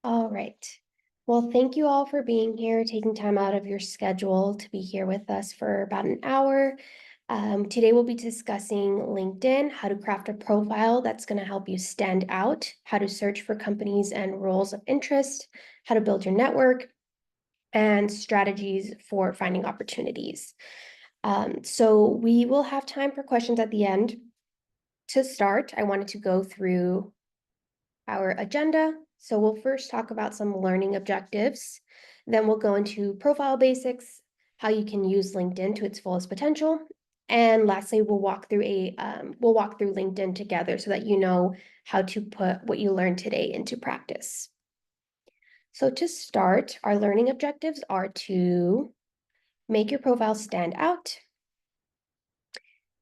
All right. Well, thank you all for being here, taking time out of your schedule to be here with us for about an hour. Today we'll be discussing LinkedIn, how to craft a profile that's going to help you stand out, how to search for companies and roles of interest, how to build your network, and strategies for finding opportunities. So we will have time for questions at the end. To start, I wanted to go through our agenda. So we'll first talk about some learning objectives. Then we'll go into profile basics, how you can use LinkedIn to its fullest potential. And lastly, we'll walk through LinkedIn together so that you know how to put what you learned today into practice. So to start, our learning objectives are to make your profile stand out,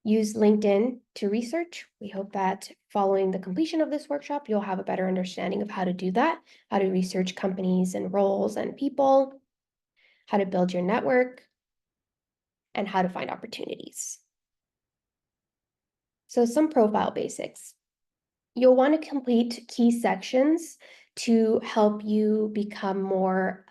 use LinkedIn to research. We hope that following the completion of this workshop, you'll have a better understanding of how to do that, how to research companies and roles and people, how to build your network, and how to find opportunities. So some profile basics. You'll want to complete key sections to help you become more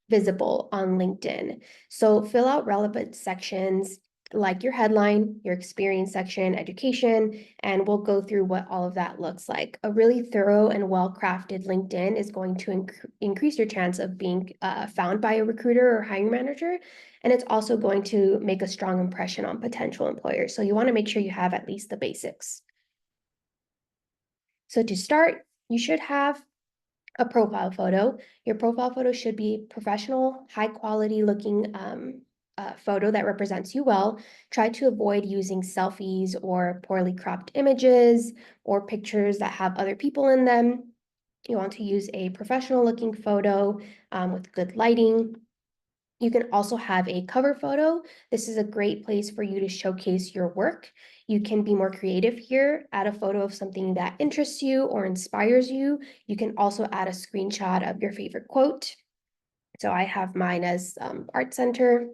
visible on LinkedIn. So fill out relevant sections like your headline, your experience section, education, and we'll go through what all of that looks like. A really thorough and well-crafted LinkedIn is going to increase your chance of being found by a recruiter or hiring manager, and it's also going to make a strong impression on potential employers. So you want to make sure you have at least the basics. So to start, you should have a profile photo. Your profile photo should be professional, high quality looking photo that represents you well. Try to avoid using selfies or poorly cropped images or pictures that have other people in them. You want to use a professional looking photo with good lighting. You can also have a cover photo. This is a great place for you to showcase your work. You can be more creative here, add a photo of something that interests you or inspires you. You can also add a screenshot of your favorite quote. So I have mine as Art Center.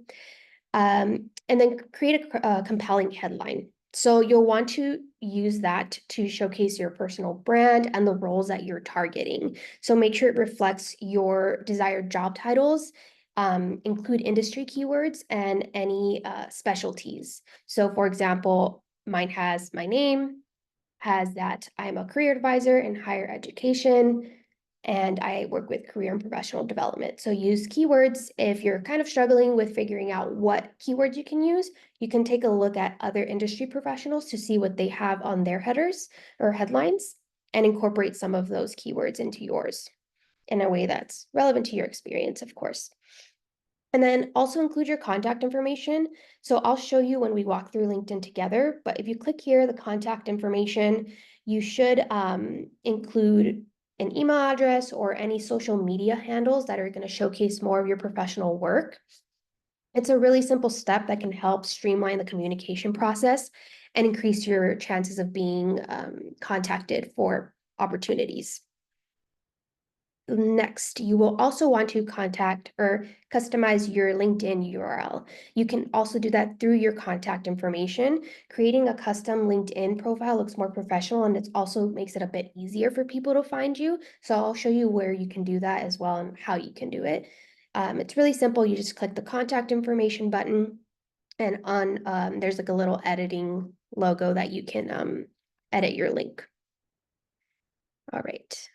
And then create a compelling headline. So you'll want to use that to showcase your personal brand and the roles that you're targeting. So make sure it reflects your desired job titles, include industry keywords and any specialties. So for example, mine has my name, has that I'm a career advisor in higher education, and I work with career and professional development. So use keywords. If you're kind of struggling with figuring out what keywords you can use, you can take a look at other industry professionals to see what they have on their headers or headlines and incorporate some of those keywords into yours in a way that's relevant to your experience, of course. And then also include your contact information. So I'll show you when we walk through LinkedIn together, but if you click here, the contact information, you should include an email address or any social media handles that are going to showcase more of your professional work. It's a really simple step that can help streamline the communication process and increase your chances of being contacted for opportunities. Next, you will also want to contact or customize your LinkedIn URL. You can also do that through your contact information. Creating a custom LinkedIn profile looks more professional and it also makes it a bit easier for people to find you. So I'll show you where you can do that as well and how you can do it. It's really simple. You just click the contact information button and on there's like a little editing logo that you can edit your link. All right.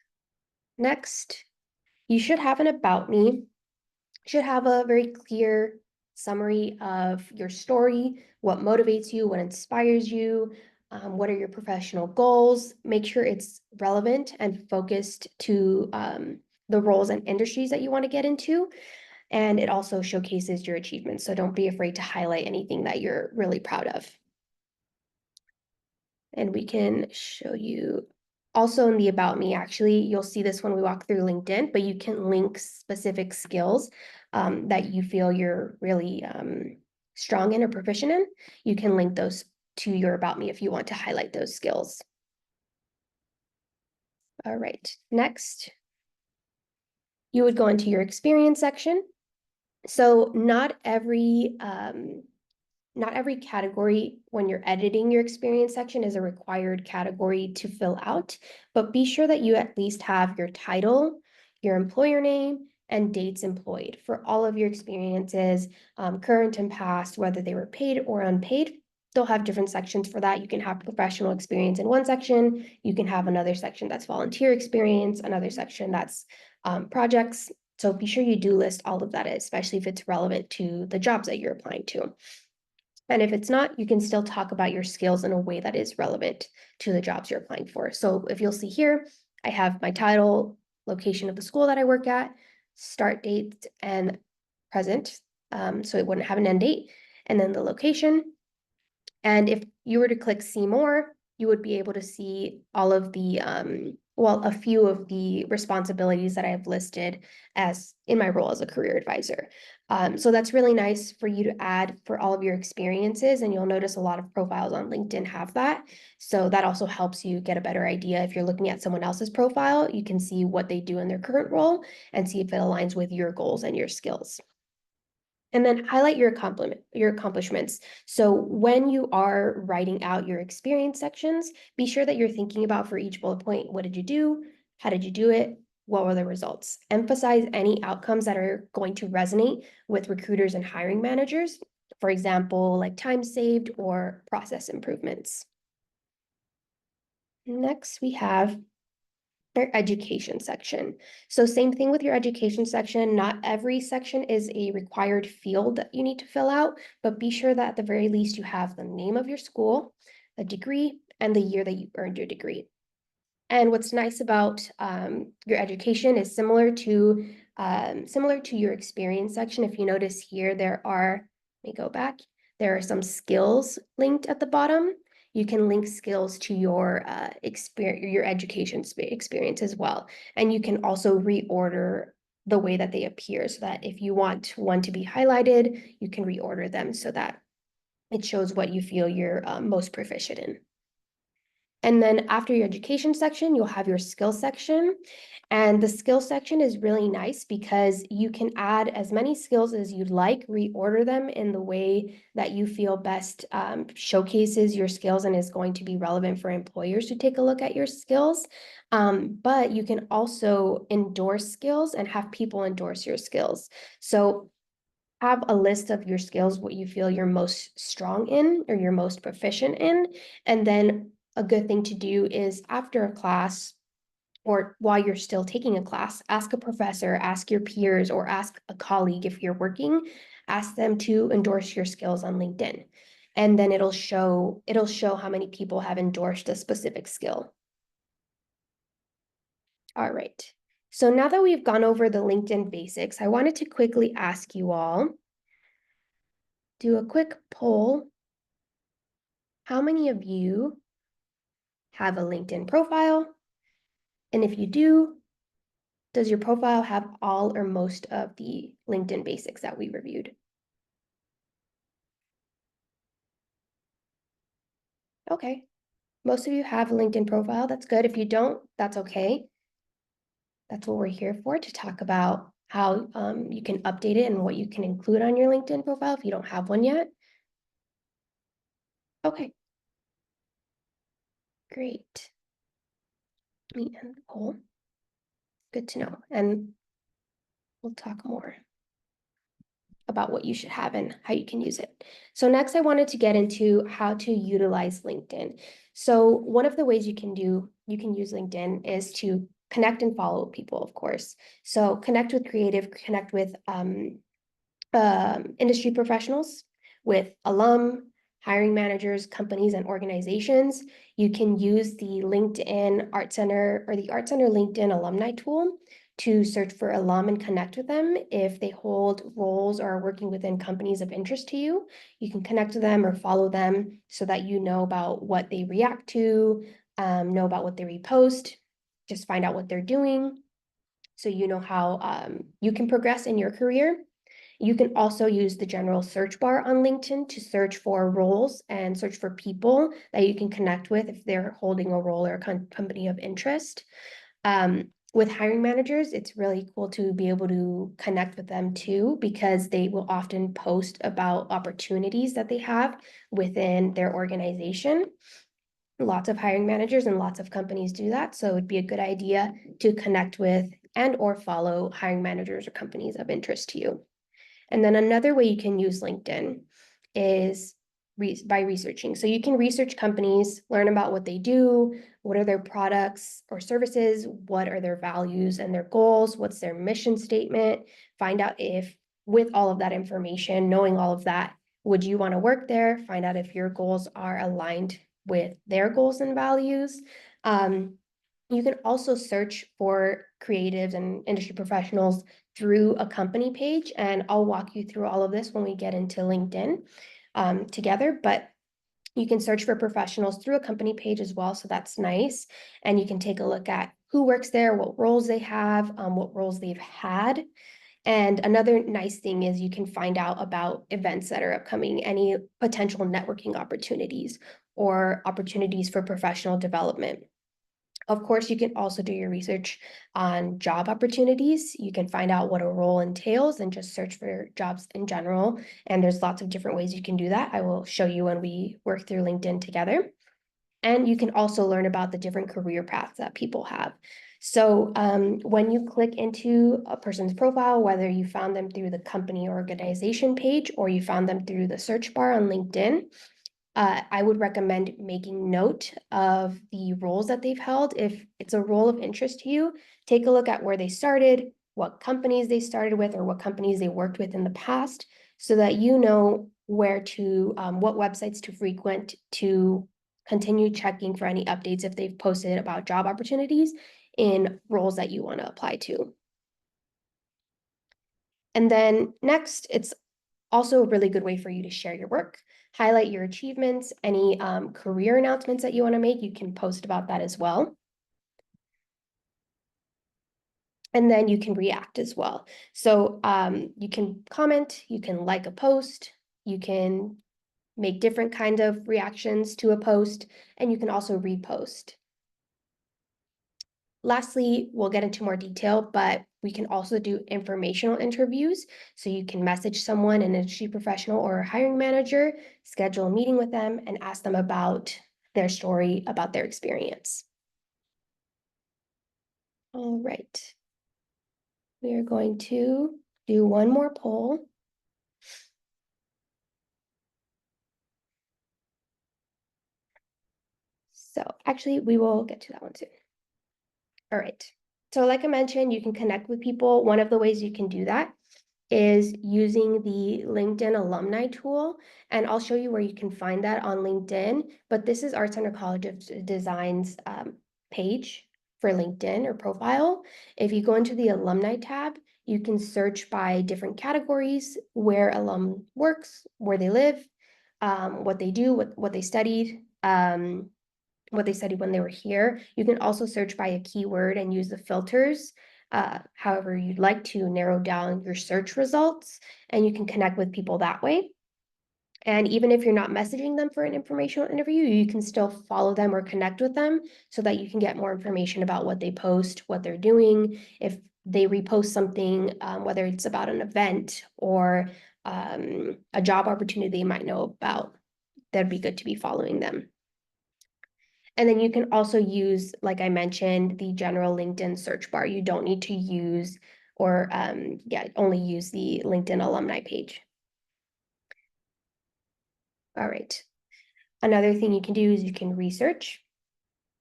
Next, you should have an about me. You should have a very clear summary of your story, what motivates you, what inspires you, what are your professional goals. Make sure it's relevant and focused to the roles and industries that you want to get into. And it also showcases your achievements. So don't be afraid to highlight anything that you're really proud of. And we can show you also in the About Me, actually, you'll see this when we walk through LinkedIn, but you can link specific skills that you feel you're really strong in or proficient in. You can link those to your About Me if you want to highlight those skills. All right, next, you would go into your experience section. So not every not every category when you're editing your experience section is a required category to fill out, but be sure that you at least have your title, your employer name, and dates employed for all of your experiences, current and past, whether they were paid or unpaid. They'll have different sections for that. You can have professional experience in one section. You can have another section that's volunteer experience, another section that's projects. So be sure you do list all of that, especially if it's relevant to the jobs that you're applying to. And if it's not, you can still talk about your skills in a way that is relevant to the jobs you're applying for. So if you'll see here, I have my title, location of the school that I work at, start date, and present. So it wouldn't have an end date, and then the location. And if you were to click see more, you would be able to see all of the, well, a few of the responsibilities that I have listed as in my role as a career advisor. So that's really nice for you to add for all of your experiences. And you'll notice a lot of profiles on LinkedIn have that. So that also helps you get a better idea. If you're looking at someone else's profile, you can see what they do in their current role and see if it aligns with your goals and your skills. And then highlight your accomplishments. So when you are writing out your experience sections, be sure that you're thinking about for each bullet point, what did you do? How did you do it? What were the results? Emphasize any outcomes that are going to resonate with recruiters and hiring managers. For example, like time saved or process improvements. Next, we have their education section. So same thing with your education section. Not every section is a required field that you need to fill out, but be sure that at the very least you have the name of your school, a degree, and the year that you earned your degree. And what's nice about your education is similar to your experience section. If you notice here, there are, let me go back, there are some skills linked at the bottom. You can link skills to your your education experience as well. And you can also reorder the way that they appear so that if you want one to be highlighted, you can reorder them so that it shows what you feel you're most proficient in. And then after your education section, you'll have your skill section. And the skill section is really nice because you can add as many skills as you'd like, reorder them in the way that you feel best showcases your skills and is going to be relevant for employers to take a look at your skills. But you can also endorse skills and have people endorse your skills. So have a list of your skills, what you feel you're most strong in or you're most proficient in. And then a good thing to do is after a class or while you're still taking a class, ask a professor, ask your peers, or ask a colleague if you're working, ask them to endorse your skills on LinkedIn. And then it'll show how many people have endorsed a specific skill. All right. So now that we've gone over the LinkedIn basics, I wanted to quickly ask you all, do a quick poll. How many of you have a LinkedIn profile? And if you do, does your profile have all or most of the LinkedIn basics that we reviewed? Okay, most of you have a LinkedIn profile. That's good. If you don't, that's okay. That's what we're here for, to talk about how you can update it and what you can include on your LinkedIn profile if you don't have one yet. Okay, great. Let me end the poll. Good to know. And we'll talk more about what you should have and how you can use it. So next I wanted to get into how to utilize LinkedIn. So one of the ways you can use LinkedIn is to connect and follow people, of course. So connect with creative, connect with industry professionals, with alum, hiring managers, companies, and organizations. You can use the LinkedIn Art Center or the Art Center LinkedIn alumni tool to search for alum and connect with them. If they hold roles or are working within companies of interest to you, you can connect with them or follow them so that you know about what they react to, know about what they repost, just find out what they're doing so you know how you can progress in your career. You can also use the general search bar on LinkedIn to search for roles and search for people that you can connect with if they're holding a role or a company of interest. With hiring managers, it's really cool to be able to connect with them too, because they will often post about opportunities that they have within their organization. Lots of hiring managers and lots of companies do that, so it'd be a good idea to connect with and or follow hiring managers or companies of interest to you. And then another way you can use LinkedIn is by researching. So you can research companies, learn about what they do, what are their products or services, what are their values and their goals, what's their mission statement, find out if with all of that information, knowing all of that, would you want to work there, find out if your goals are aligned with their goals and values. You can also search for creatives and industry professionals through a company page, and I'll walk you through all of this when we get into LinkedIn together, but you can search for professionals through a company page as well, so that's nice. And you can take a look at who works there, what roles they have, what roles they've had. And another nice thing is you can find out about events that are upcoming, any potential networking opportunities or opportunities for professional development. Of course, you can also do your research on job opportunities. You can find out what a role entails and just search for jobs in general. And there's lots of different ways you can do that. I will show you when we work through LinkedIn together. And you can also learn about the different career paths that people have. So when you click into a person's profile, whether you found them through the company or organization page or you found them through the search bar on LinkedIn, I would recommend making note of the roles that they've held. If it's a role of interest to you, take a look at where they started, what companies they started with, or what companies they worked with in the past, so that you know where to, what websites to frequent to continue checking for any updates if they've posted about job opportunities in roles that you want to apply to. And then next, it's also a really good way for you to share your work, highlight your achievements, any career announcements that you want to make, you can post about that as well. And then you can react as well. So you can comment, you can like a post, you can make different kind of reactions to a post, and you can also repost. Lastly, we'll get into more detail, but we can also do informational interviews. So you can message someone, an industry professional or a hiring manager, schedule a meeting with them and ask them about their story, about their experience. All right. We are going to do one more poll. So actually, we will get to that one soon. All right. So like I mentioned, you can connect with people. One of the ways you can do that is using the LinkedIn alumni tool. And I'll show you where you can find that on LinkedIn. But this is Art Center College of Design's page for LinkedIn or profile. If you go into the alumni tab, you can search by different categories, where alum works, where they live, what they do, what they studied, what they studied when they were here. You can also search by a keyword and use the filters however you'd like to narrow down your search results, and you can connect with people that way. And even if you're not messaging them for an informational interview, you can still follow them or connect with them so that you can get more information about what they post, what they're doing. If they repost something, whether it's about an event or a job opportunity they might know about, that'd be good to be following them. And then you can also use, like I mentioned, the general LinkedIn search bar. You don't need to use or only use the LinkedIn alumni page. All right. Another thing you can do is you can research.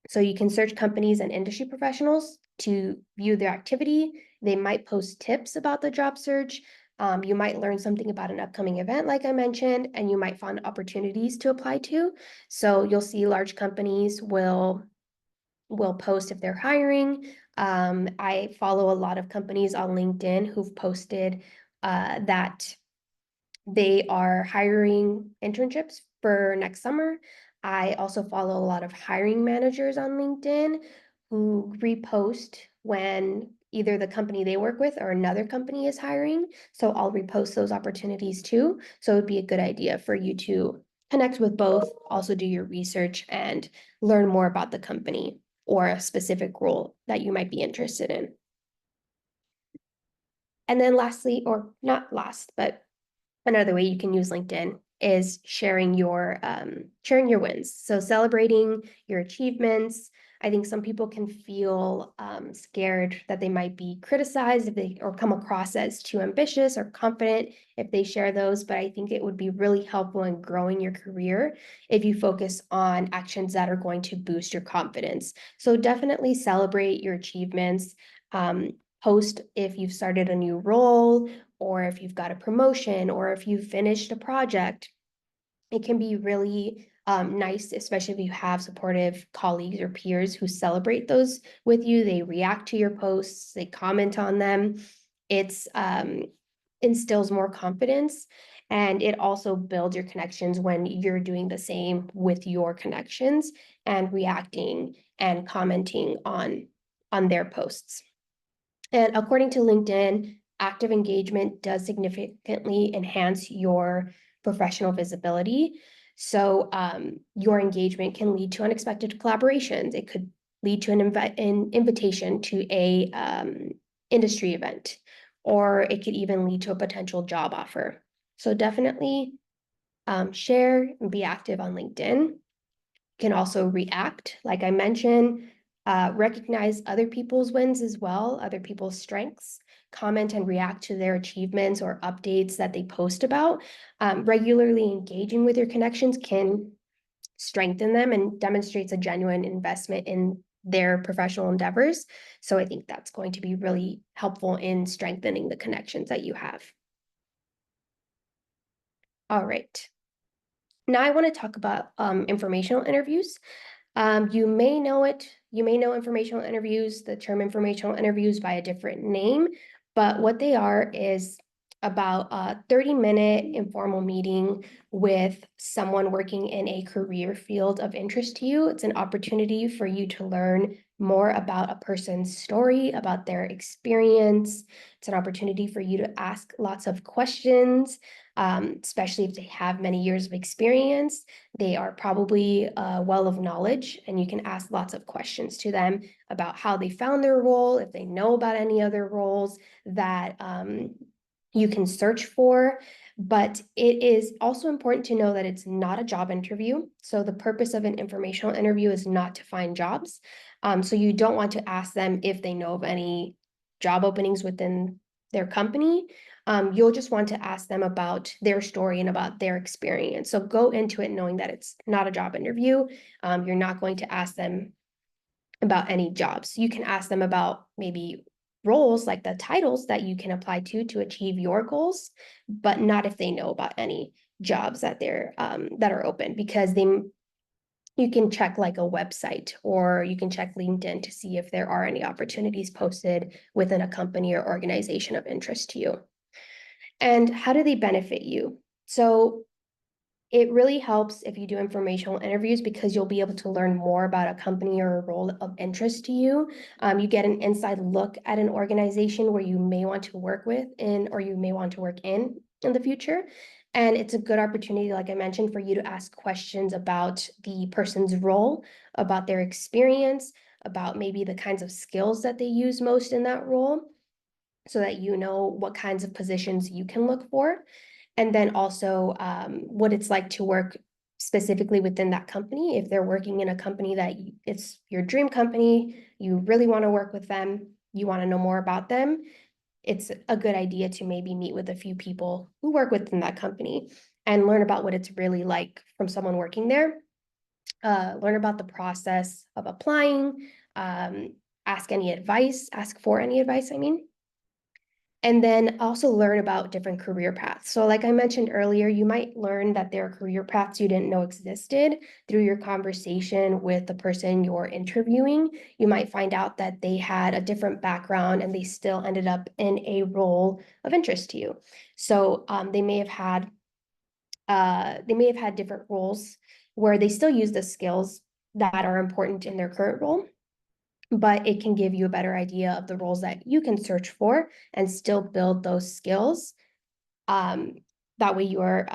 So you can search companies and industry professionals to view their activity. They might post tips about the job search. You might learn something about an upcoming event, like I mentioned, and you might find opportunities to apply to. So you'll see large companies will post if they're hiring. I follow a lot of companies on LinkedIn who've posted that they are hiring internships for next summer. I also follow a lot of hiring managers on LinkedIn who repost when either the company they work with or another company is hiring. So I'll repost those opportunities too. So it would be a good idea for you to connect with both, also do your research and learn more about the company. or a specific role that you might be interested in. And then lastly, or not last, but another way you can use LinkedIn is sharing your wins. So celebrating your achievements. I think some people can feel scared that they might be criticized if they or come across as too ambitious or confident if they share those. But I think it would be really helpful in growing your career if you focus on actions that are going to boost your confidence. So definitely celebrate your achievements. Post if you've started a new role, or if you've got a promotion, or if you've finished a project. It can be really nice, especially if you have supportive colleagues or peers who celebrate those with you. They react to your posts, they comment on them. It's instills more confidence, and it also builds your connections when you're doing the same with your connections and reacting and commenting on their posts. And according to LinkedIn, active engagement does significantly enhance your professional visibility. So your engagement can lead to unexpected collaborations. It could lead to an invitation to a industry event, or it could even lead to a potential job offer. So definitely share and be active on LinkedIn. Can also react, like I mentioned, recognize other people's wins as well, other people's strengths, comment and react to their achievements or updates that they post about. Regularly engaging with your connections can strengthen them and demonstrates a genuine investment in their professional endeavors. So I think that's going to be really helpful in strengthening the connections that you have. All right. Now I want to talk about informational interviews. You may know informational interviews, the term informational interviews by a different name, but what they are is about a 30-minute informal meeting with someone working in a career field of interest to you. It's an opportunity for you to learn more about a person's story, about their experience. It's an opportunity for you to ask lots of questions, especially if they have many years of experience. They are probably a well of knowledge, and you can ask lots of questions to them about how they found their role, if they know about any other roles that you can search for. But it is also important to know that it's not a job interview. So the purpose of an informational interview is not to find jobs. So you don't want to ask them if they know of any job openings within their company. You'll just want to ask them about their story and about their experience. So go into it knowing that it's not a job interview. You're not going to ask them about any jobs. You can ask them about maybe roles, like the titles that you can apply to achieve your goals, but not if they know about any jobs that that are open, because you can check like a website, or you can check LinkedIn to see if there are any opportunities posted within a company or organization of interest to you. And how do they benefit you? So it really helps if you do informational interviews, because you'll be able to learn more about a company or a role of interest to you. You get an inside look at an organization where you may want to work with or you may want to work in the future. And it's a good opportunity, like I mentioned, for you to ask questions about the person's role, about their experience, about maybe the kinds of skills that they use most in that role, so that you know what kinds of positions you can look for. And then also what it's like to work specifically within that company. If they're working in a company that it's your dream company, you really want to work with them, you want to know more about them, it's a good idea to maybe meet with a few people who work within that company and learn about what it's really like from someone working there. Learn about the process of applying, ask for any advice, I mean. And then also learn about different career paths. So like I mentioned earlier, you might learn that there are career paths you didn't know existed through your conversation with the person you're interviewing. You might find out that they had a different background and they still ended up in a role of interest to you. So they may have had different roles where they still use the skills that are important in their current role, but it can give you a better idea of the roles that you can search for and still build those skills. That way you are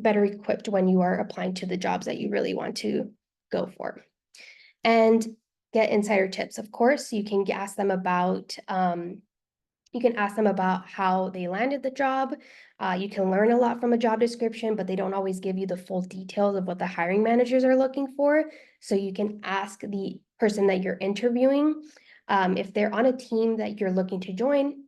better equipped when you are applying to the jobs that you really want to go for. And get insider tips. Of course, you can ask them about how they landed the job. You can learn a lot from a job description, but they don't always give you the full details of what the hiring managers are looking for. So you can ask the person that you're interviewing, if they're on a team that you're looking to join,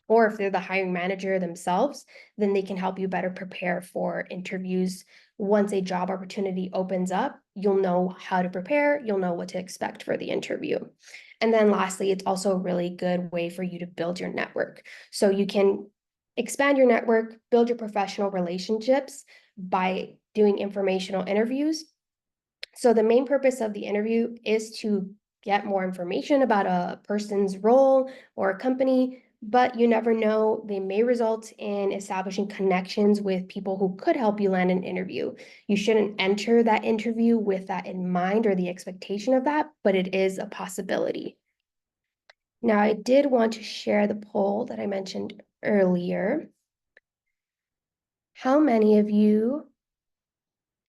or if they're the hiring manager themselves, then they can help you better prepare for interviews. Once a job opportunity opens up, you'll know how to prepare, you'll know what to expect for the interview. And then lastly, it's also a really good way for you to build your network. So you can expand your network, build your professional relationships by doing informational interviews. So the main purpose of the interview is to get more information about a person's role or a company, but you never know, they may result in establishing connections with people who could help you land an interview. You shouldn't enter that interview with that in mind or the expectation of that, but it is a possibility. Now, I did want to share the poll that I mentioned earlier. How many of you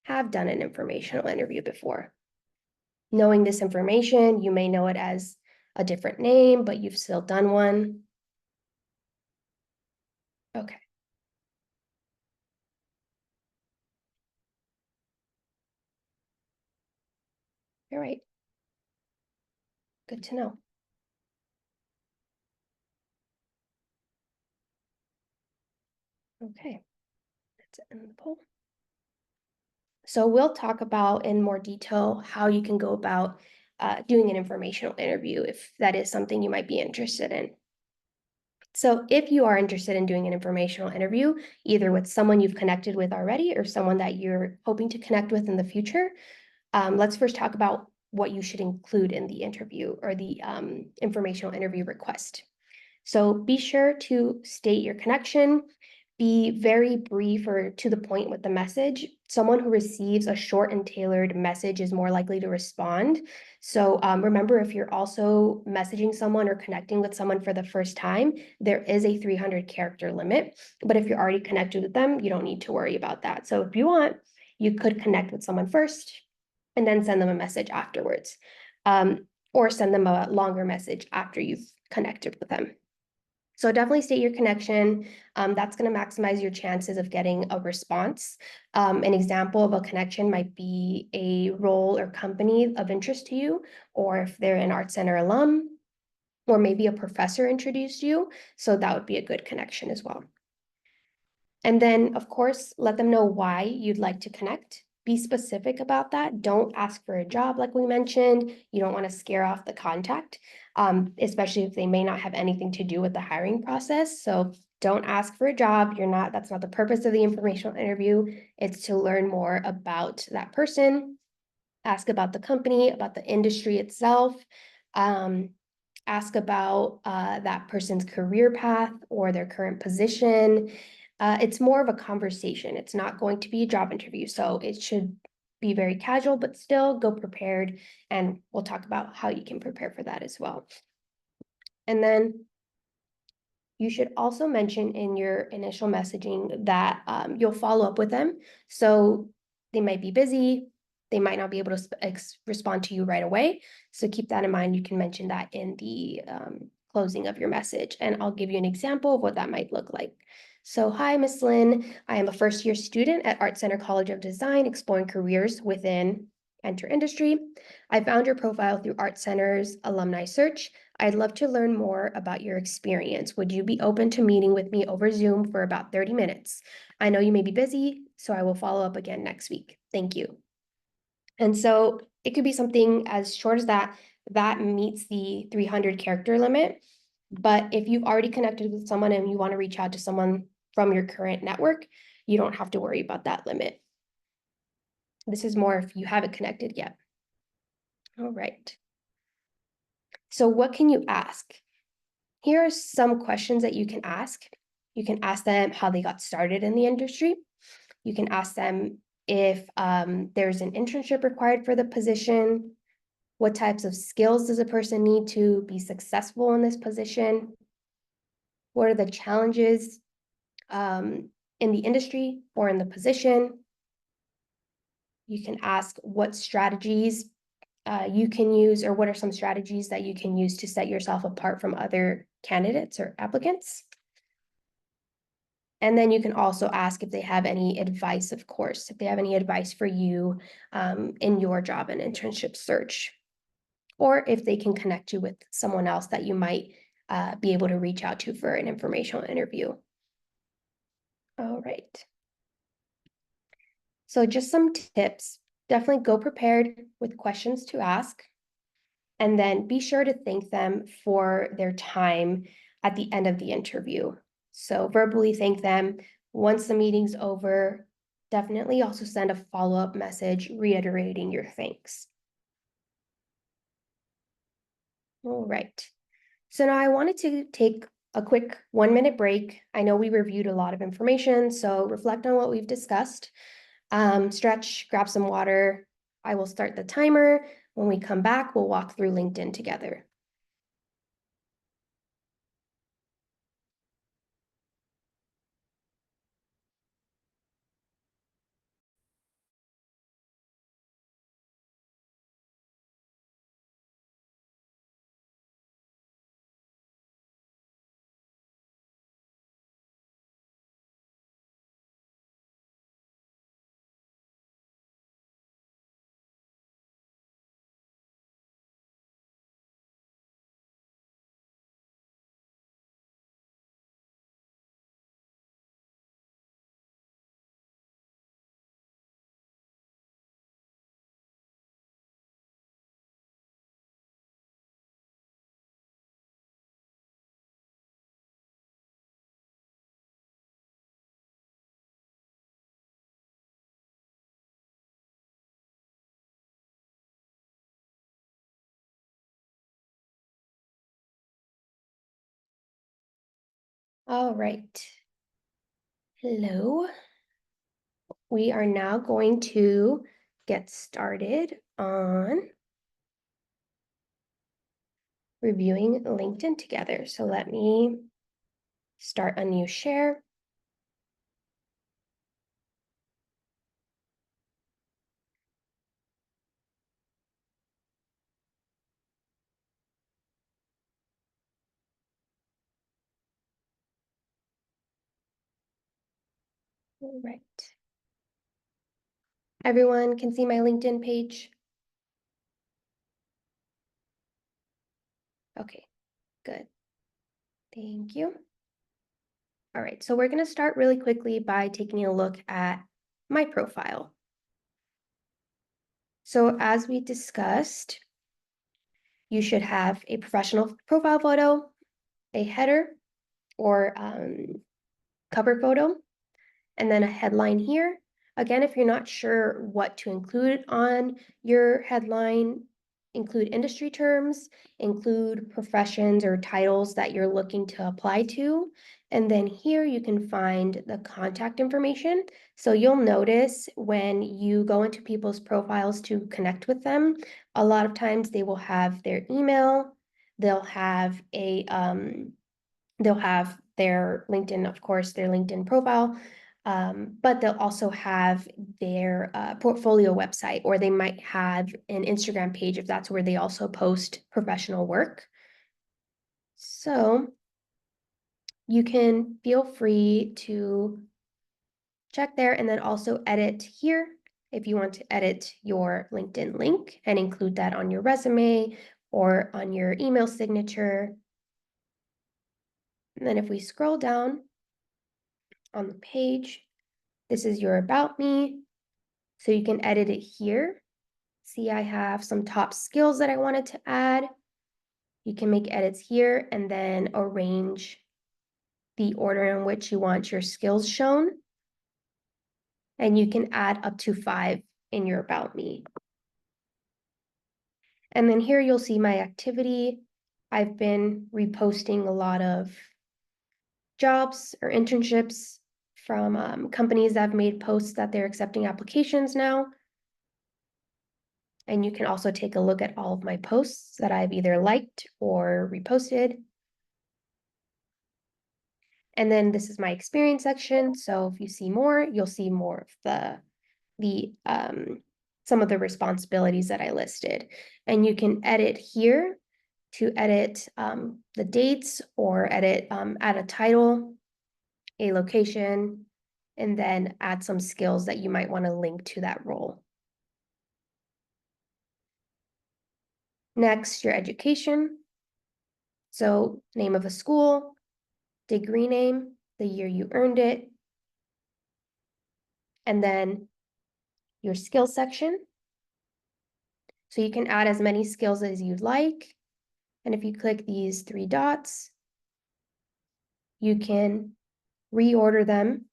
have done an informational interview before? Knowing this information, you may know it as a different name, but you've still done one. Okay. All right. Good to know. Okay. That's it in the poll. So we'll talk about in more detail how you can go about doing an informational interview if that is something you might be interested in. So if you are interested in doing an informational interview, either with someone you've connected with already or someone that you're hoping to connect with in the future, let's first talk about what you should include in the interview or the informational interview request. So be sure to state your connection, be very brief or to the point with the message. Someone who receives a short and tailored message is more likely to respond. So remember, if you're also messaging someone or connecting with someone for the first time, there is a 300 character limit. But if you're already connected with them, you don't need to worry about that. So if you want, you could connect with someone first and then send them a message afterwards, or send them a longer message after you've connected with them. So definitely state your connection. That's going to maximize your chances of getting a response. An example of a connection might be a role or company of interest to you, or if they're an Art Center alum, or maybe a professor introduced you. So that would be a good connection as well. And then, of course, let them know why you'd like to connect. Be specific about that. Don't ask for a job like we mentioned. You don't want to scare off the contact, especially if they may not have anything to do with the hiring process. So don't ask for a job. That's not the purpose of the informational interview. It's to learn more about that person, ask about the company, about the industry itself. Ask about that person's career path or their current position. It's more of a conversation. It's not going to be a job interview, so it should be very casual, but still go prepared. And we'll talk about how you can prepare for that as well. And then you should also mention in your initial messaging that you'll follow up with them. So they might be busy, they might not be able to respond to you right away. So keep that in mind. You can mention that in the closing of your message. And I'll give you an example of what that might look like. So, hi, Miss Lynn. I am a first-year student at Art Center College of Design, exploring careers within enter industry. I found your profile through Art Center's alumni search. I'd love to learn more about your experience. Would you be open to meeting with me over Zoom for about 30 minutes? I know you may be busy, so I will follow up again next week. Thank you. And so it could be something as short as that, that meets the 300 character limit. But if you've already connected with someone and you want to reach out to someone from your current network, you don't have to worry about that limit. This is more if you haven't connected yet. All right. So what can you ask? Here are some questions that you can ask. You can ask them how they got started in the industry. You can ask them if there's an internship required for the position. What types of skills does a person need to be successful in this position? What are the challenges in the industry or in the position? You can ask what strategies you can use, or what are some strategies that you can use to set yourself apart from other candidates or applicants. And then you can also ask if they have any advice, of course, if they have any advice for you in your job and internship search, or if they can connect you with someone else that you might be able to reach out to for an informational interview. All right. So just some tips. Definitely go prepared with questions to ask. And then be sure to thank them for their time at the end of the interview. So verbally thank them once the meeting's over. Definitely also send a follow-up message reiterating your thanks. All right. So now I wanted to take a quick 1-minute break. I know we reviewed a lot of information, so reflect on what we've discussed. Stretch, grab some water. I will start the timer. When we come back, we'll walk through LinkedIn together. All right. Hello. We are now going to get started on reviewing LinkedIn together. So let me start a new share. All right. Everyone can see my LinkedIn page? Okay, good. Thank you. All right, so we're going to start really quickly by taking a look at my profile. So as we discussed, you should have a professional profile photo, a header or cover photo, and then a headline here. Again, if you're not sure what to include on your headline, include industry terms, include professions or titles that you're looking to apply to. And then here you can find the contact information. So you'll notice when you go into people's profiles to connect with them, a lot of times they will have their email, they'll have their LinkedIn, of course, their LinkedIn profile, but they'll also have their portfolio website, or they might have an Instagram page if that's where they also post professional work. So you can feel free to check there and then also edit here if you want to edit your LinkedIn link and include that on your resume or on your email signature. And then if we scroll down on the page, this is your About Me. So you can edit it here. See, I have some top skills that I wanted to add. You can make edits here and then arrange the order in which you want your skills shown. And you can add up to 5 in your About Me. And then here you'll see my activity. I've been reposting a lot of jobs or internships from companies that have made posts that they're accepting applications now. And you can also take a look at all of my posts that I've either liked or reposted. And then this is my experience section. So if you see more, you'll see more of the some of the responsibilities that I listed. And you can edit here to edit the dates or edit, add a title, a location, and then add some skills that you might want to link to that role. Next, your education. So name of a school, degree name, the year you earned it, and then your skill section. So you can add as many skills as you'd like. And if you click these three dots, you can reorder them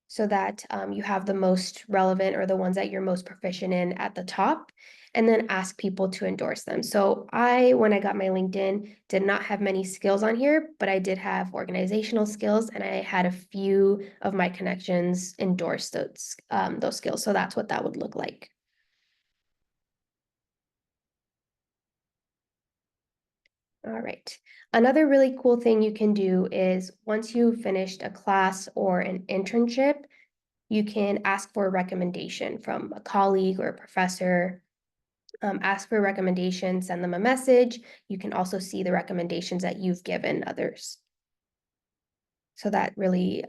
so that you have the most relevant or the ones that you're most proficient in at the top, and then ask people to endorse them. So when I got my LinkedIn, did not have many skills on here, but I did have organizational skills, and I had a few of my connections endorse those skills. So that's what that would look like. All right. Another really cool thing you can do is once you've finished a class or an internship, you can ask for a recommendation from a colleague or a professor. Ask for a recommendation, send them a message. You can also see the recommendations that you've given others. So that really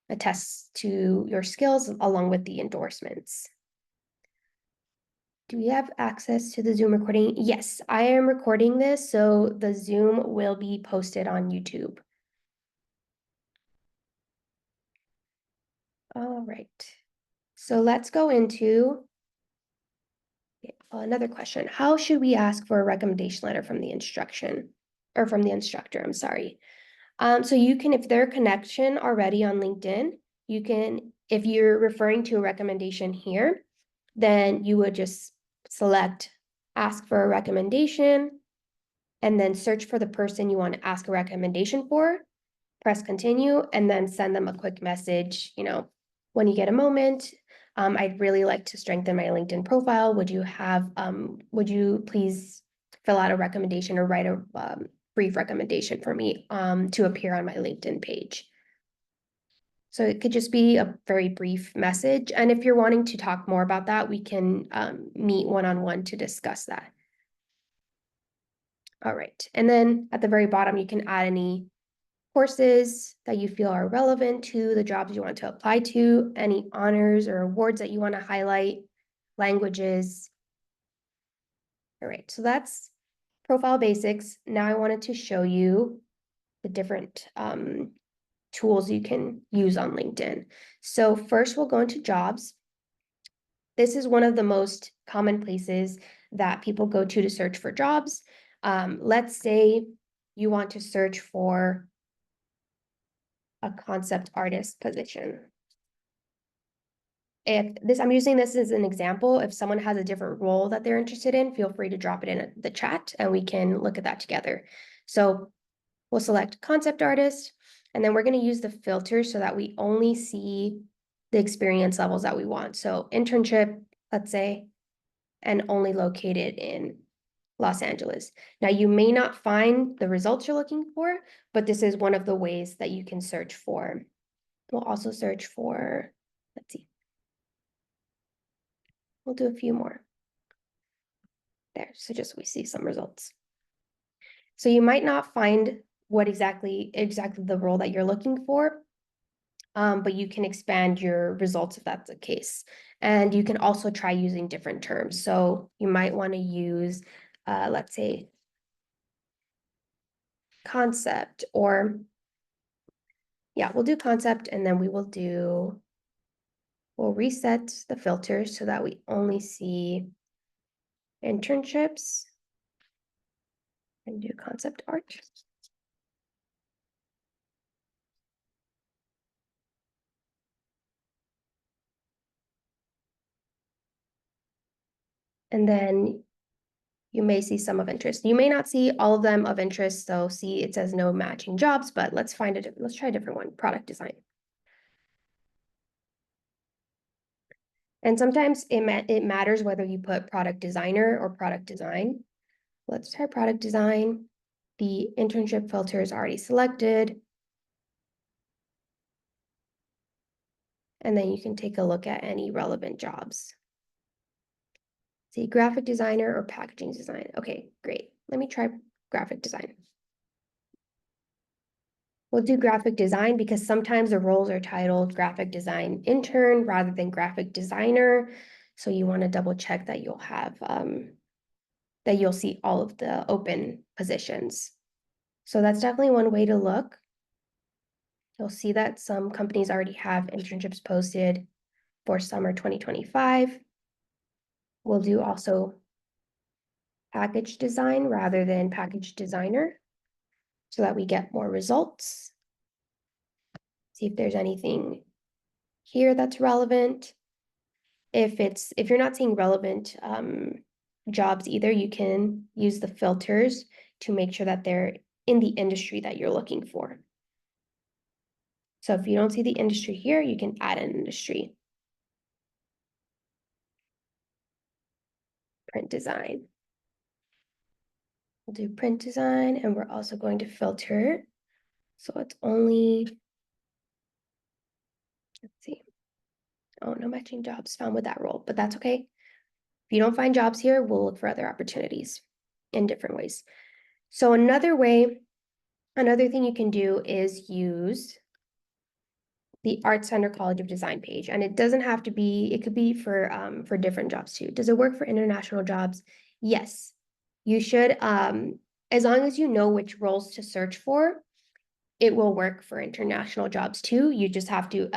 attests to your skills along with the endorsements. Do we have access to the Zoom recording? Yes, I am recording this, so the Zoom will be posted on YouTube. All right. So let's go into another question. How should we ask for a recommendation letter from the instructor, I'm sorry. So you can, if their connection already on LinkedIn, you can, if you're referring to a recommendation here, then you would just select ask for a recommendation and then search for the person you want to ask a recommendation for, press continue, and then send them a quick message, when you get a moment. I'd really like to strengthen my LinkedIn profile. Would you please fill out a recommendation or write a brief recommendation for me to appear on my LinkedIn page? So it could just be a very brief message. And if you're wanting to talk more about that, we can meet one-on-one to discuss that. All right. And then at the very bottom, you can add any courses that you feel are relevant to the jobs you want to apply to, any honors or awards that you want to highlight, languages. All right, so that's profile basics. Now I wanted to show you the different tools you can use on LinkedIn. So first we'll go into jobs. This is one of the most common places that people go to search for jobs. Let's say you want to search for a concept artist position. I'm using this as an example. If someone has a different role that they're interested in, feel free to drop it in the chat and we can look at that together. So we'll select concept artist, and then we're going to use the filter so that we only see the experience levels that we want. So internship, let's say, and only located in Los Angeles. Now, you may not find the results you're looking for, but this is one of the ways that you can search for. We'll also search for, let's see. We'll do a few more. There, so just we see some results. So you might not find what exactly the role that you're looking for, but you can expand your results if that's the case. And you can also try using different terms. So you might want to use, let's say, concept, or yeah, we'll do concept, and then we'll reset the filter so that we only see internships and do concept art. And then you may see some of interest. You may not see all of them of interest. So see, it says no matching jobs, but let's try a different one, product design. And sometimes it matters whether you put product designer or product design. Let's try product design. The internship filter is already selected. And then you can take a look at any relevant jobs. See, graphic designer or packaging design. Okay, great. Let me try graphic design. We'll do graphic design because sometimes the roles are titled graphic design intern rather than graphic designer. So you want to double check that you'll have that you'll see all of the open positions. So that's definitely one way to look. You'll see that some companies already have internships posted for summer 2025. We'll do also package design rather than package designer so that we get more results. See if there's anything here that's relevant. If you're not seeing relevant jobs either, you can use the filters to make sure that they're in the industry that you're looking for. So if you don't see the industry here, you can add an industry. Print design. We'll do print design, and we're also going to filter. So it's only, let's see. Oh, no matching jobs found with that role, but that's okay. If you don't find jobs here, we'll look for other opportunities in different ways. So another thing you can do is use the Art Center College of Design page. And it doesn't have to be, it could be for different jobs too. Does it work for international jobs? Yes. You should, as long as you know which roles to search for, it will work for international jobs too. You just have to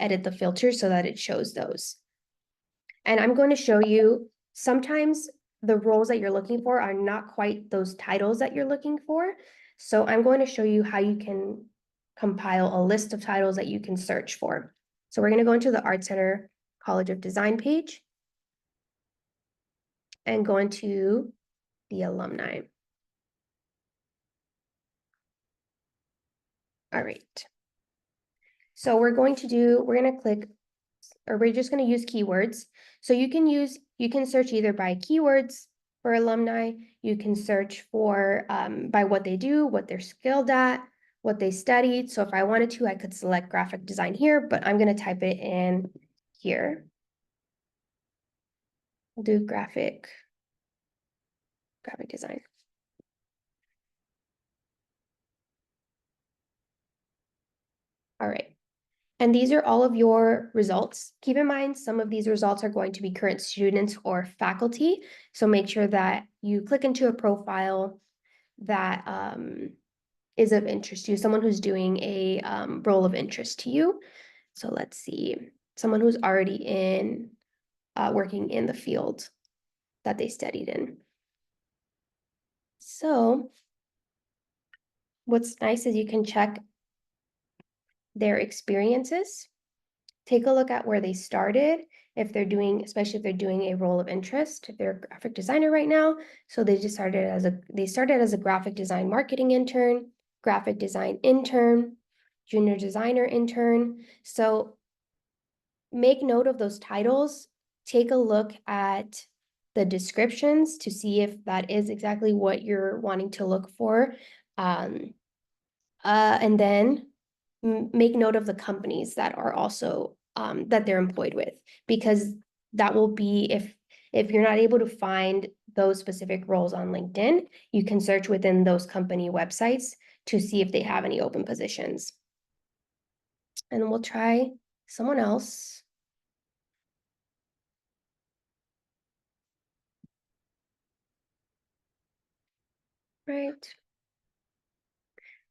edit the filter so that it shows those. And I'm going to show you, sometimes the roles that you're looking for are not quite those titles that you're looking for. So I'm going to show you how you can compile a list of titles that you can search for. So we're going to go into the Art Center College of Design page and go into the alumni. All right. So we're going to click, or we're just going to use keywords. So you can search either by keywords for alumni, you can search for by what they do, what they're skilled at, what they studied. So if I wanted to, I could select graphic design here, but I'm going to type it in here. I'll do graphic design. All right. And these are all of your results. Keep in mind, some of these results are going to be current students or faculty. So make sure that you click into a profile that is of interest to you, someone who's doing a role of interest to you. So let's see, someone who's already working in the field that they studied in. So what's nice is you can check their experiences, take a look at where they started, if they're doing, especially if they're doing a role of interest, if they're a graphic designer right now. So they started as a graphic design marketing intern, graphic design intern, junior designer intern. So make note of those titles, take a look at the descriptions to see if that is exactly what you're wanting to look for. And then make note of the companies that are also that they're employed with, because that will be, if you're not able to find those specific roles on LinkedIn, you can search within those company websites to see if they have any open positions. And we'll try someone else. Right.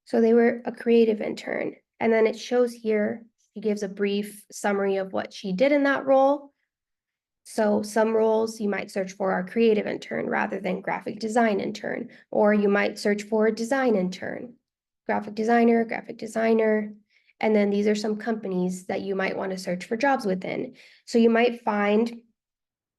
So they were a creative intern. And then it shows here, she gives a brief summary of what she did in that role. So some roles you might search for are creative intern rather than graphic design intern, or you might search for design intern, graphic designer. And then these are some companies that you might want to search for jobs within. So you might find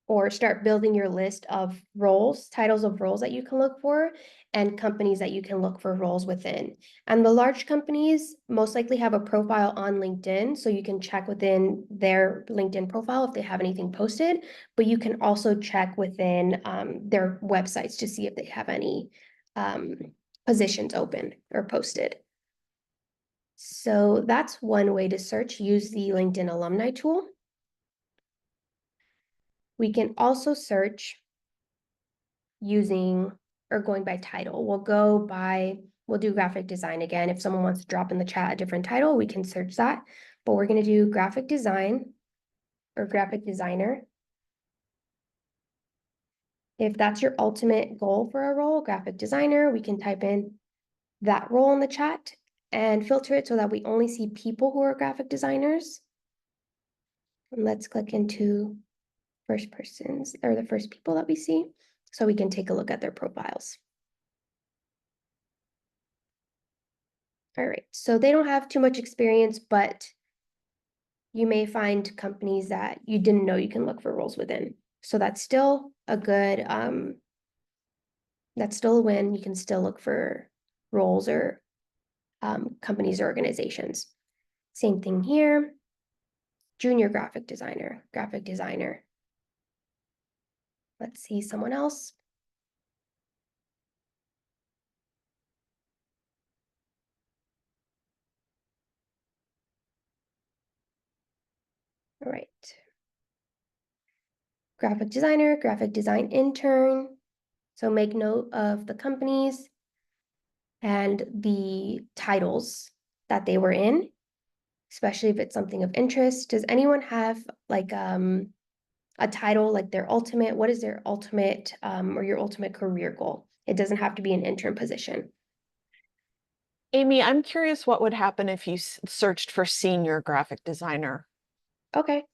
or start building your list of roles, titles of roles that you can look for, and companies that you can look for roles within. And the large companies most likely have a profile on LinkedIn, so you can check within their LinkedIn profile if they have anything posted, but you can also check within their websites to see if they have any positions open or posted. So that's one way to search. Use the LinkedIn alumni tool. We can also search using or going by title. We'll do graphic design again. If someone wants to drop in the chat a different title, we can search that. But we're going to do graphic design or graphic designer. If that's your ultimate goal for a role, graphic designer, we can type in that role in the chat and filter it so that we only see people who are graphic designers. And let's click into first persons or the first people that we see so we can take a look at their profiles. All right, so they don't have too much experience, but you may find companies that you didn't know you can look for roles within. So that's still a good, that's still a win. You can still look for roles or companies or organizations. Same thing here. Junior graphic designer, graphic designer. Let's see someone else. All right. Graphic designer, graphic design intern. So make note of the companies and the titles that they were in, especially if it's something of interest. Does anyone have like a title, like their ultimate, what is their ultimate or your ultimate career goal? It doesn't have to be an intern position. Amy, I'm curious what would happen if you searched for senior graphic designer. Okay.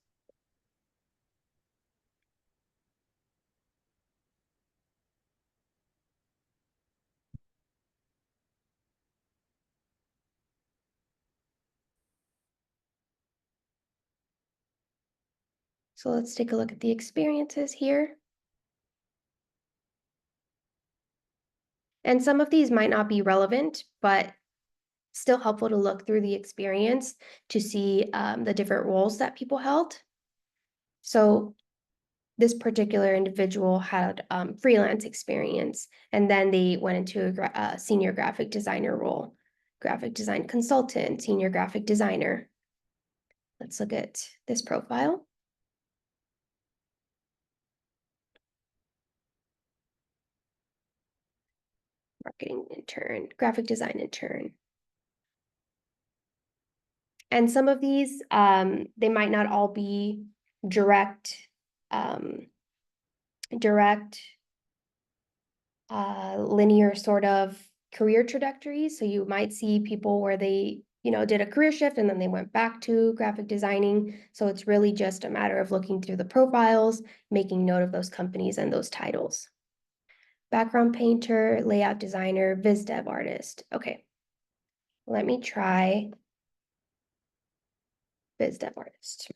So let's take a look at the experiences here. And some of these might not be relevant, but still helpful to look through the experience to see the different roles that people held. So this particular individual had freelance experience, and then they went into a senior graphic designer role, graphic design consultant, senior graphic designer. Let's look at this profile. Marketing intern, graphic design intern. And some of these, they might not all be direct, linear sort of career trajectories. So you might see people where they, did a career shift and then they went back to graphic designing. So it's really just a matter of looking through the profiles, making note of those companies and those titles. Background painter, layout designer, viz dev artist. Okay, let me try viz dev artist.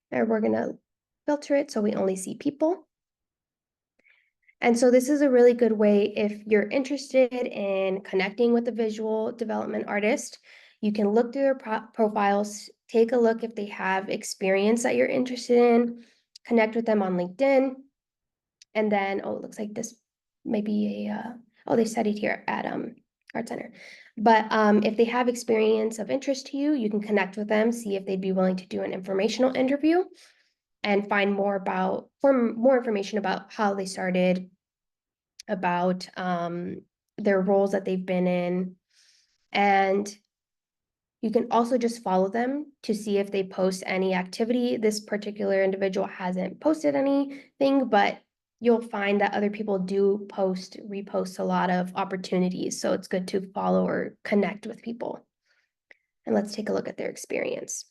And we're gonna filter it so we only see people. And so this is a really good way if you're interested in connecting with a visual development artist. You can look through their profiles, take a look if they have experience that you're interested in, connect with them on LinkedIn. And then, oh, it looks like this may be oh, they studied here at Art Center. But if they have experience of interest to you, you can connect with them, see if they'd be willing to do an informational interview and find more information about how they started, about their roles that they've been in. And you can also just follow them to see if they post any activity. This particular individual hasn't posted anything, but you'll find that other people do repost a lot of opportunities. So it's good to follow or connect with people. And let's take a look at their experience.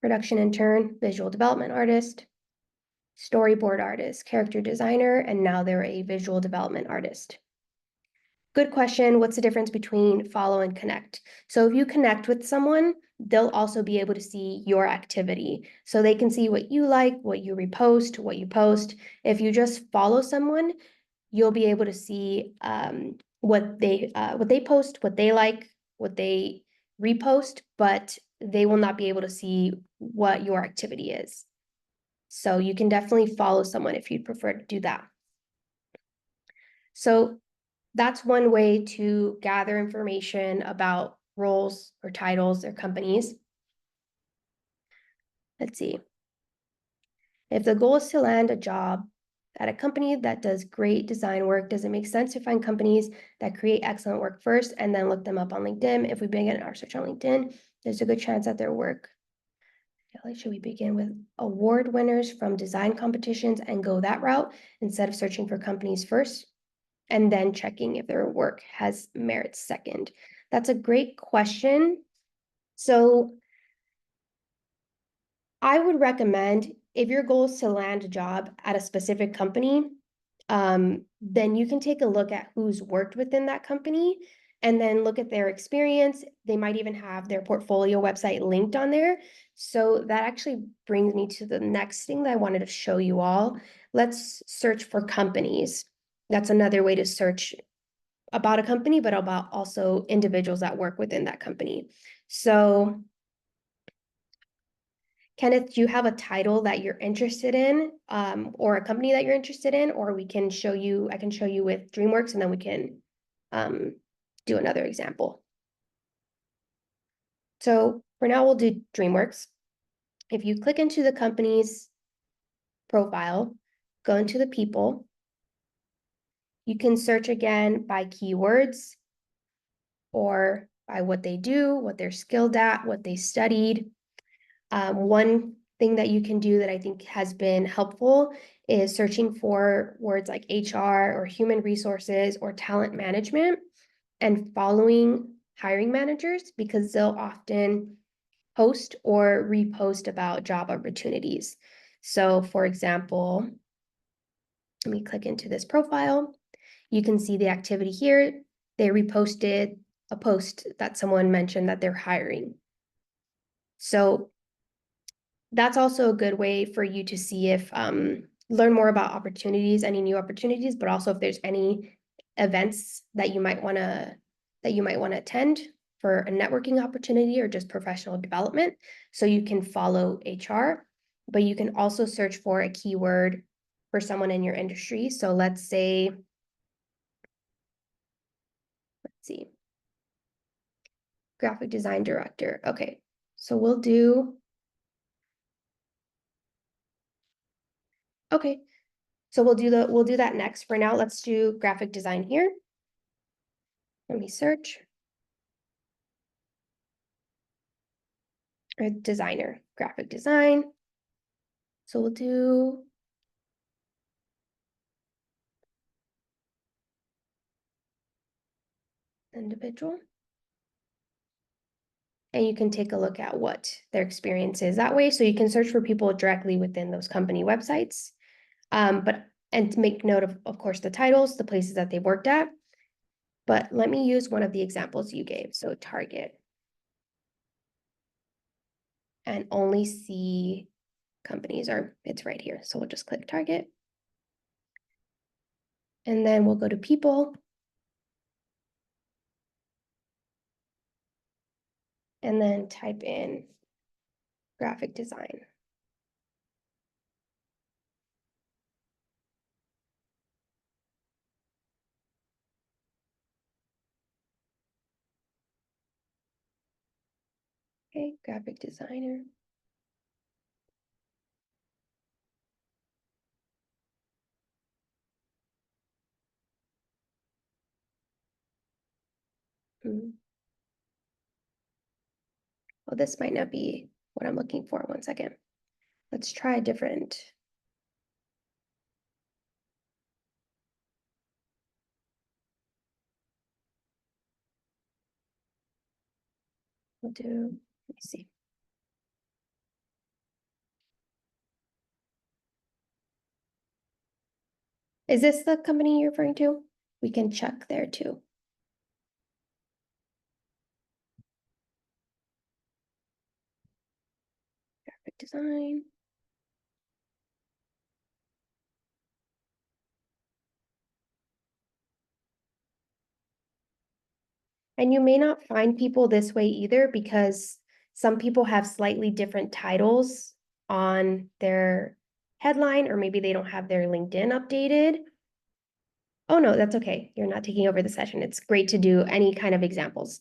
Production intern, visual development artist, storyboard artist, character designer, and now they're a visual development artist. Good question. What's the difference between follow and connect? So if you connect with someone, they'll also be able to see your activity. So they can see what you like, what you repost, what you post. If you just follow someone, you'll be able to see what they post, what they like, what they repost, but they will not be able to see what your activity is. So you can definitely follow someone if you'd prefer to do that. So that's one way to gather information about roles or titles or companies. Let's see. If the goal is to land a job at a company that does great design work, does it make sense to find companies that create excellent work first and then look them up on LinkedIn? If we begin our search on LinkedIn, there's a good chance that their work. Should we begin with award winners from design competitions and go that route instead of searching for companies first and then checking if their work has merit second? That's a great question. So I would recommend if your goal is to land a job at a specific company, then you can take a look at who's worked within that company and then look at their experience. They might even have their portfolio website linked on there. So that actually brings me to the next thing that I wanted to show you all. Let's search for companies. That's another way to search about a company, but about also individuals that work within that company. So Kenneth, do you have a title that you're interested in, or a company that you're interested in, or I can show you with DreamWorks and then we can do another example. So for now, we'll do DreamWorks. If you click into the company's profile, go into the people, you can search again by keywords or by what they do, what they're skilled at, what they studied. One thing that you can do that I think has been helpful is searching for words like HR or human resources or talent management and following hiring managers because they'll often post or repost about job opportunities. So for example, let me click into this profile. You can see the activity here. They reposted a post that someone mentioned that they're hiring. So that's also a good way for you to see if learn more about opportunities, any new opportunities, but also if there's any events that you might want to attend for a networking opportunity or just professional development. So you can follow HR, but you can also search for a keyword for someone in your industry. So let's say, let's see, graphic design director. Okay, so we'll do, okay, so we'll do that next. For now, let's do graphic design here. Let me search. Or designer, graphic design. So we'll do individual. And you can take a look at what their experience is that way. So you can search for people directly within those company websites. And to make note of course, the titles, the places that they've worked at. But let me use one of the examples you gave. So Target. And only see companies, or it's right here. So we'll just click Target. And then we'll go to people. And then type in graphic design. Okay, graphic designer. Well, this might not be what I'm looking for. 1 second. Let's try a different. We'll do, let me see. Is this the company you're referring to? We can check there too. Graphic design. And you may not find people this way either because some people have slightly different titles on their headline, or maybe they don't have their LinkedIn updated. Oh, no, that's okay. You're not taking over the session. It's great to do any kind of examples.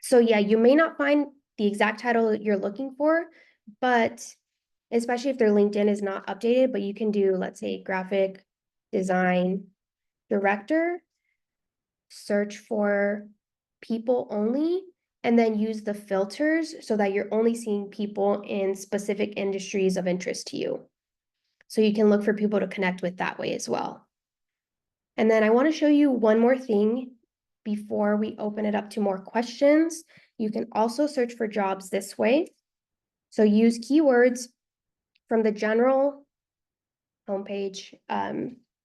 So yeah, you may not find the exact title that you're looking for, but especially if their LinkedIn is not updated, but you can do, let's say, graphic design director, search for people only, and then use the filters so that you're only seeing people in specific industries of interest to you. So you can look for people to connect with that way as well. And then I want to show you one more thing before we open it up to more questions. You can also search for jobs this way. So use keywords from the general homepage.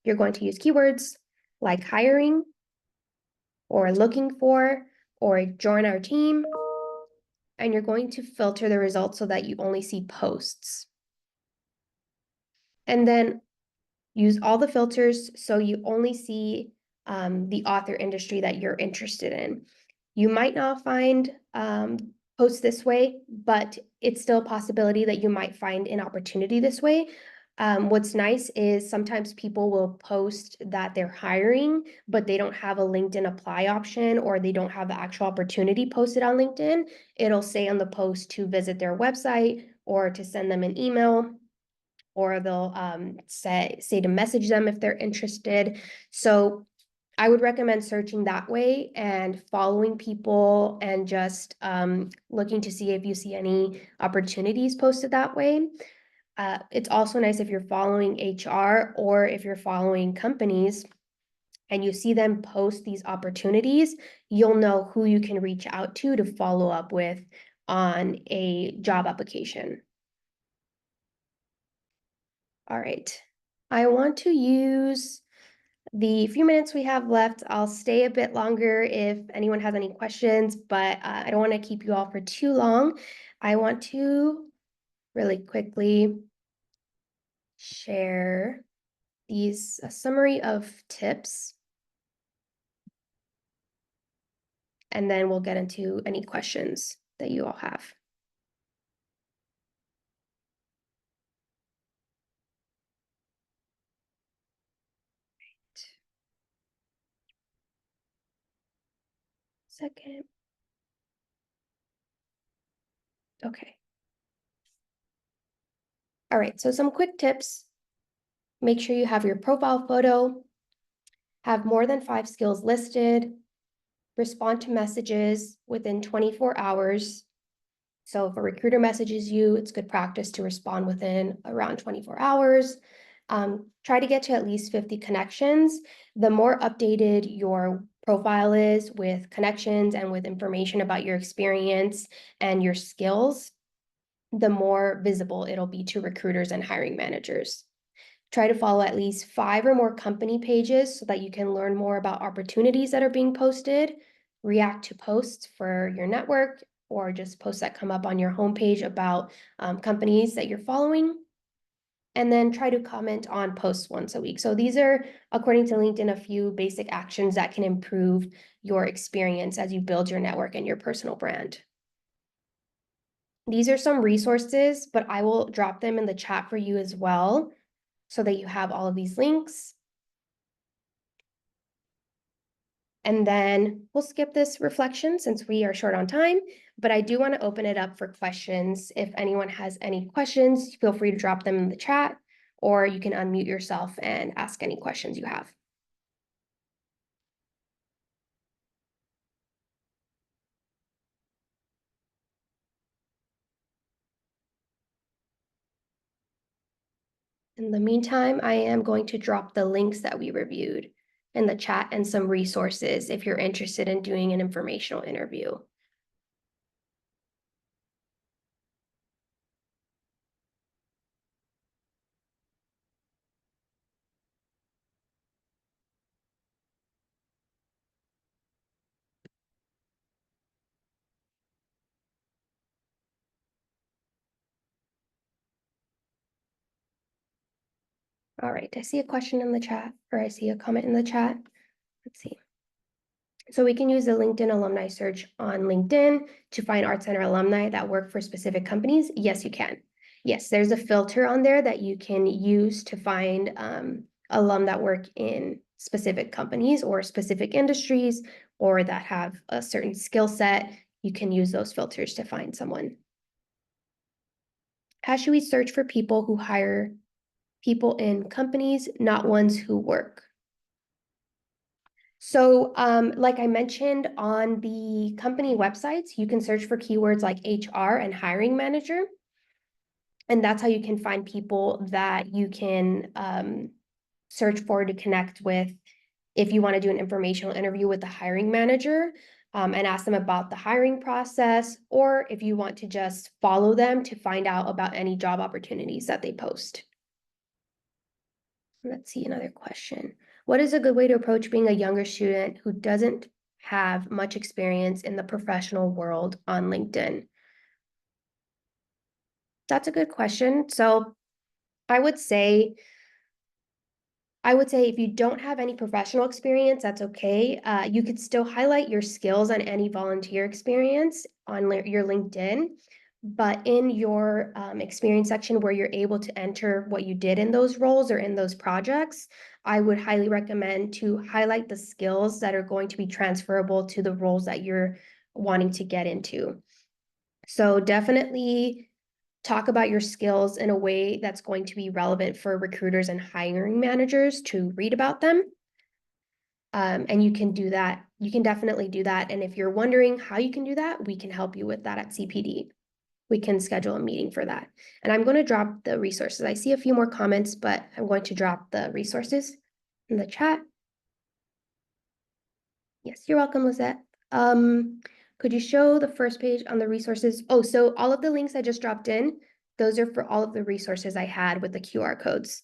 You're going to use keywords like hiring or looking for or join our team. And you're going to filter the results so that you only see posts. And then use all the filters so you only see the author industry that you're interested in. You might not find posts this way, but it's still a possibility that you might find an opportunity this way. What's nice is sometimes people will post that they're hiring, but they don't have a LinkedIn apply option, or they don't have the actual opportunity posted on LinkedIn. It'll say on the post to visit their website or to send them an email, or they'll say to message them if they're interested. So I would recommend searching that way and following people and just looking to see if you see any opportunities posted that way. It's also nice if you're following HR or if you're following companies and you see them post these opportunities, you'll know who you can reach out to follow up with on a job application. All right. I want to use the few minutes we have left. I'll stay a bit longer if anyone has any questions, but I don't want to keep you all for too long. I want to really quickly share these a summary of tips, and then we'll get into any questions that you all have. Second. Okay. All right, so some quick tips. Make sure you have your profile photo, have more than 5 skills listed, respond to messages within 24 hours. So if a recruiter messages you, it's good practice to respond within around 24 hours. Try to get to at least 50 connections. The more updated your profile is with connections and with information about your experience and your skills, the more visible it'll be to recruiters and hiring managers. Try to follow at least 5 or more company pages so that you can learn more about opportunities that are being posted, react to posts for your network, or just posts that come up on your homepage about companies that you're following. And then try to comment on posts once a week. So these are, according to LinkedIn, a few basic actions that can improve your experience as you build your network and your personal brand. These are some resources, but I will drop them in the chat for you as well, so that you have all of these links. And then we'll skip this reflection since we are short on time, but I do want to open it up for questions. If anyone has any questions, feel free to drop them in the chat, or you can unmute yourself and ask any questions you have. In the meantime, I am going to drop the links that we reviewed in the chat and some resources if you're interested in doing an informational interview. All right, I see a question in the chat, or I see a comment in the chat. Let's see. So we can use the LinkedIn alumni search on LinkedIn to find Art Center alumni that work for specific companies. Yes, you can. Yes, there's a filter on there that you can use to find alum that work in specific companies or specific industries or that have a certain skill set, you can use those filters to find someone. How should we search for people who hire people in companies, not ones who work? So, like I mentioned on the company websites, you can search for keywords like HR and hiring manager. And that's how you can find people that you can search for to connect with if you want to do an informational interview with the hiring manager and ask them about the hiring process, or if you want to just follow them to find out about any job opportunities that they post. Let's see another question. What is a good way to approach being a younger student who doesn't have much experience in the professional world on LinkedIn? That's a good question. So I would say if you don't have any professional experience, that's okay. You could still highlight your skills on any volunteer experience on your LinkedIn, but in your experience section where you're able to enter what you did in those roles or in those projects, I would highly recommend to highlight the skills that are going to be transferable to the roles that you're wanting to get into. So definitely talk about your skills in a way that's going to be relevant for recruiters and hiring managers to read about them. And you can do that. You can definitely do that. And if you're wondering how you can do that, we can help you with that at CPD. We can schedule a meeting for that. And I'm going to drop the resources. I see a few more comments, but I'm going to drop the resources in the chat. Yes, you're welcome, Lizette. Could you show the first page on the resources? Oh, so all of the links I just dropped in, those are for all of the resources I had with the QR codes.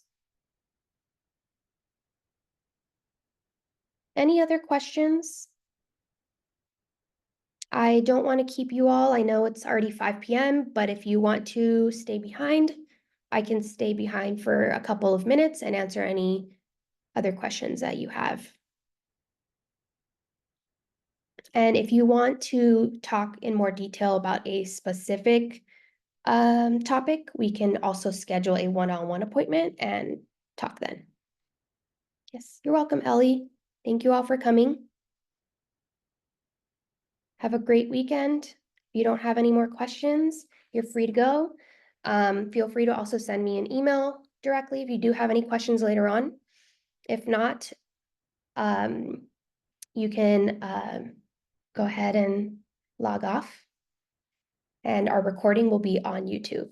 Any other questions? I don't want to keep you all. I know it's already 5 p.m., but if you want to stay behind, I can stay behind for a couple of minutes and answer any other questions that you have. And if you want to talk in more detail about a specific topic, we can also schedule a one-on-one appointment and talk then. Yes, you're welcome, Ellie. Thank you all for coming. Have a great weekend. If you don't have any more questions, you're free to go. Feel free to also send me an email directly if you do have any questions later on. If not, you can go ahead and log off, and our recording will be on YouTube.